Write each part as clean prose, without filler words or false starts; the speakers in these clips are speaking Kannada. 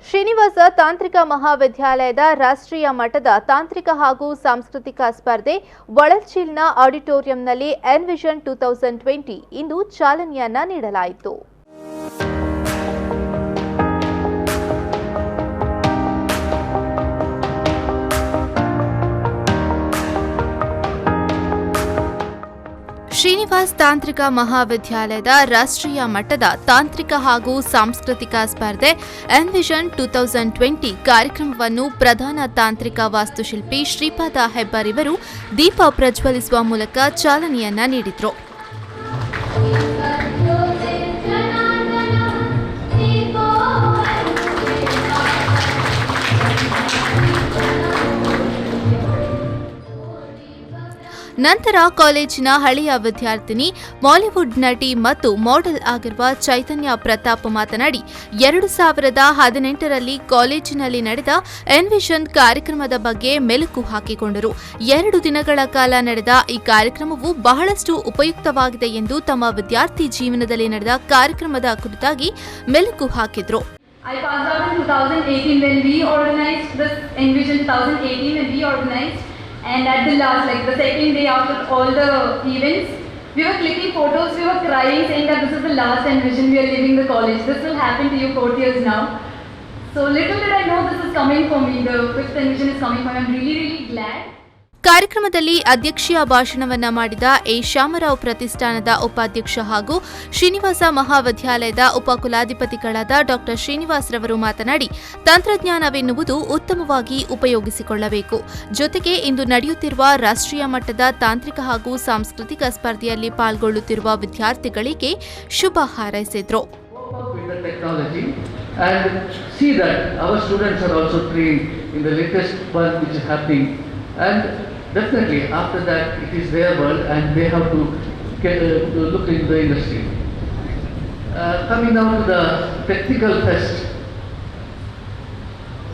ಶ್ರೀನಿವಾಸ ತಾಂತ್ರಿಕ ಮಹಾವಿದ್ಯಾಲಯದ ರಾಷ್ಟ್ರೀಯ ಮಟ್ಟದ ತಾಂತ್ರಿಕ ಹಾಗೂ ಸಾಂಸ್ಕೃತಿಕ ಸ್ಪರ್ಧೆ ವಳಲ್ಚಿಲ್ನ ಆಡಿಟೋರಿಯಂನಲ್ಲಿ ಎನ್ವಿಷನ್ 2020 ಇಂದು ಚಾಲನೆಯನ್ನ ನೀಡಲಾಯಿತು. ಶ್ರೀನಿವಾಸ್ ತಾಂತ್ರಿಕ ಮಹಾವಿದ್ಯಾಲಯದ ರಾಷ್ಟ್ರೀಯ ಮಟ್ಟದ ತಾಂತ್ರಿಕ ಹಾಗೂ ಸಾಂಸ್ಕೃತಿಕ ಸ್ಪರ್ಧೆ ಎನ್ವಿಷನ್ 2020 ಕಾರ್ಯಕ್ರಮವನ್ನು ಪ್ರಧಾನ ತಾಂತ್ರಿಕ ವಾಸ್ತುಶಿಲ್ಪಿ ಶ್ರೀಪಾದ ಹೆಬ್ಬಾರ್ ಇವರು ದೀಪ ಪ್ರಜ್ವಲಿಸುವ ಮೂಲಕ ಚಾಲನೆಯನ್ನ ನೀಡಿದರು. ನಂತರ ಕಾಲೇಜಿನ ಹಳೆಯ ವಿದ್ಯಾರ್ಥಿನಿ, ಬಾಲಿವುಡ್ ನಟಿ ಮತ್ತು ಮಾಡೆಲ್ ಆಗಿರುವ ಚೈತನ್ಯ ಪ್ರತಾಪ್ ಮಾತನಾಡಿ 2018ರಲ್ಲಿ ಕಾಲೇಜಿನಲ್ಲಿ ನಡೆದ ಎನ್ವಿಷನ್ ಕಾರ್ಯಕ್ರಮದ ಬಗ್ಗೆ ಮೆಲುಕು ಹಾಕಿಕೊಂಡರು. 2 ದಿನಗಳ ಕಾಲ ನಡೆದ ಈ ಕಾರ್ಯಕ್ರಮವು ಬಹಳಷ್ಟು ಉಪಯುಕ್ತವಾಗಿದೆ ಎಂದು ತಮ್ಮ ವಿದ್ಯಾರ್ಥಿ ಜೀವನದಲ್ಲಿ ನಡೆದ ಕಾರ್ಯಕ್ರಮದ ಕುರಿತಾಗಿ ಮೆಲುಕು ಹಾಕಿದರು. I passed out in 2018 when we organized this Envision 2018 when we organized. And at the last, like the second day after all the events, we were clicking photos, we were crying, saying that this is the last Envision, we are leaving the college. This will happen to you 4 years now. So little did I know this is coming for me, the 5th Envision is coming for me. I'm really, really glad. ಕಾರ್ಯಕ್ರಮದಲ್ಲಿ ಅಧ್ಯಕ್ಷೀಯ ಭಾಷಣವನ್ನ ಮಾಡಿದ ಎ ಶ್ಯಾಮರಾವ್ ಪ್ರತಿಷ್ಠಾನದ ಉಪಾಧ್ಯಕ್ಷ ಹಾಗೂ ಶ್ರೀನಿವಾಸ ಮಹಾವಿದ್ಯಾಲಯದ ಉಪಕುಲಾಧಿಪತಿಗಳಾದ ಡಾ ಶ್ರೀನಿವಾಸ್ ರವರು ಮಾತನಾಡಿ, ತಂತ್ರಜ್ಞಾನವೆನ್ನುವುದು ಉತ್ತಮವಾಗಿ ಉಪಯೋಗಿಸಿಕೊಳ್ಳಬೇಕು. ಜೊತೆಗೆ ಇಂದು ನಡೆಯುತ್ತಿರುವ ರಾಷ್ಟ್ರೀಯ ಮಟ್ಟದ ತಾಂತ್ರಿಕ ಹಾಗೂ ಸಾಂಸ್ಕೃತಿಕ ಸ್ಪರ್ಧೆಯಲ್ಲಿ ಪಾಲ್ಗೊಳ್ಳುತ್ತಿರುವ ವಿದ್ಯಾರ್ಥಿಗಳಿಗೆ ಶುಭ ಹಾರೈಸಿದರು. Definitely, after that, it is their world and they have to look into the industry. Coming down to the technical fest,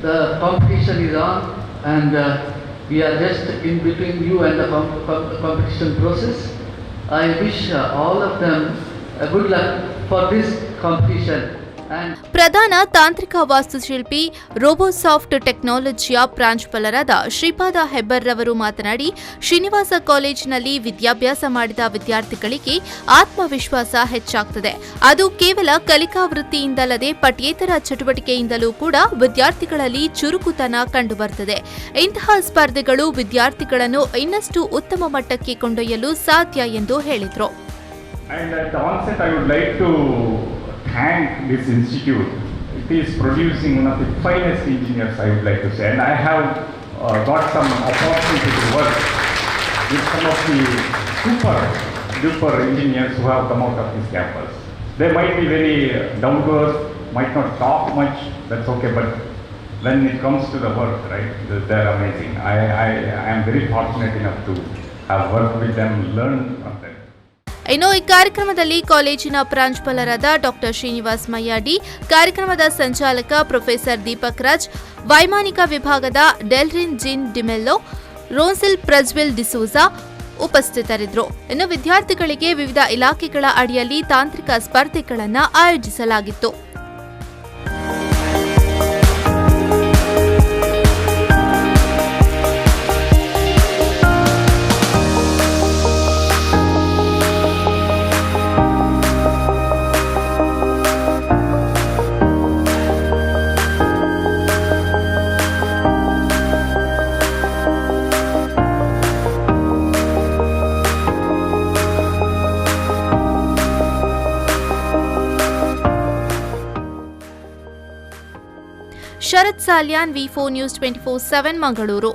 the competition is on and we are just in between you and the competition process. I wish all of them good luck for this competition. ಪ್ರಧಾನ ತಾಂತ್ರಿಕ ವಾಸ್ತುಶಿಲ್ಪಿ ರೋಬೋಸಾಫ್ಟ್ ಟೆಕ್ನಾಲಜಿಯ ಪ್ರಾಂಶುಪಾಲರಾದ ಶ್ರೀಪಾದ ಹೆಬ್ಬಾರ್ ರವರು ಮಾತನಾಡಿ, ಶ್ರೀನಿವಾಸ ಕಾಲೇಜಿನಲ್ಲಿ ವಿದ್ಯಾಭ್ಯಾಸ ಮಾಡಿದ ವಿದ್ಯಾರ್ಥಿಗಳಿಗೆ ಆತ್ಮವಿಶ್ವಾಸ ಹೆಚ್ಚಾಗುತ್ತದೆ. ಅದು ಕೇವಲ ಕಲಿಕಾ ವೃತ್ತಿಯಿಂದಲ್ಲದೆ ಪಠ್ಯೇತರ ಚಟುವಟಿಕೆಯಿಂದಲೂ ಕೂಡ ವಿದ್ಯಾರ್ಥಿಗಳಲ್ಲಿ ಚುರುಕುತನ ಕಂಡುಬರುತ್ತದೆ. ಇಂತಹ ಸ್ಪರ್ಧೆಗಳು ವಿದ್ಯಾರ್ಥಿಗಳನ್ನು ಇನ್ನಷ್ಟು ಉತ್ತಮ ಮಟ್ಟಕ್ಕೆ ಕೊಂಡೊಯ್ಯಲು ಸಾಧ್ಯ ಎಂದು ಹೇಳಿದರು. Thank this institute. It is producing one of the finest engineers, I would like to say, and I have got some opportunity to work with some of the super duper engineers who have come out of this campus. They might be very down to earth, might not talk much, that's okay, but when it comes to the work, right, they're amazing. I am very fortunate enough to have worked with them, learned from them. ಇನ್ನು ಈ ಕಾರ್ಯಕ್ರಮದಲ್ಲಿ ಕಾಲೇಜಿನ ಪ್ರಾಂಶುಪಾಲರಾದ ಡಾ ಶ್ರೀನಿವಾಸ್ ಮಯ್ಯಾಡಿ, ಕಾರ್ಯಕ್ರಮದ ಸಂಚಾಲಕ ಪ್ರೊಫೆಸರ್ ದೀಪಕ್ ರಾಜ್, ವೈಮಾನಿಕ ವಿಭಾಗದ ಡೆಲ್ರಿನ್ ಜಿನ್ ಡಿಮೆಲ್ಲೋ, ರೋನ್ಸಿಲ್ ಪ್ರಜ್ವಿಲ್ ಡಿಸೂಜಾ ಉಪಸ್ಥಿತರಿದ್ದರು. ಇನ್ನು ವಿದ್ಯಾರ್ಥಿಗಳಿಗೆ ವಿವಿಧ ಇಲಾಖೆಗಳ ಅಡಿಯಲ್ಲಿ ತಾಂತ್ರಿಕ ಸ್ಪರ್ಧೆಗಳನ್ನು ಆಯೋಜಿಸಲಾಗಿತ್ತು. ಶರತ್ ಸಾಲ್ಯಾನ್, V4 News 24/7 ಮಂಗಳೂರು.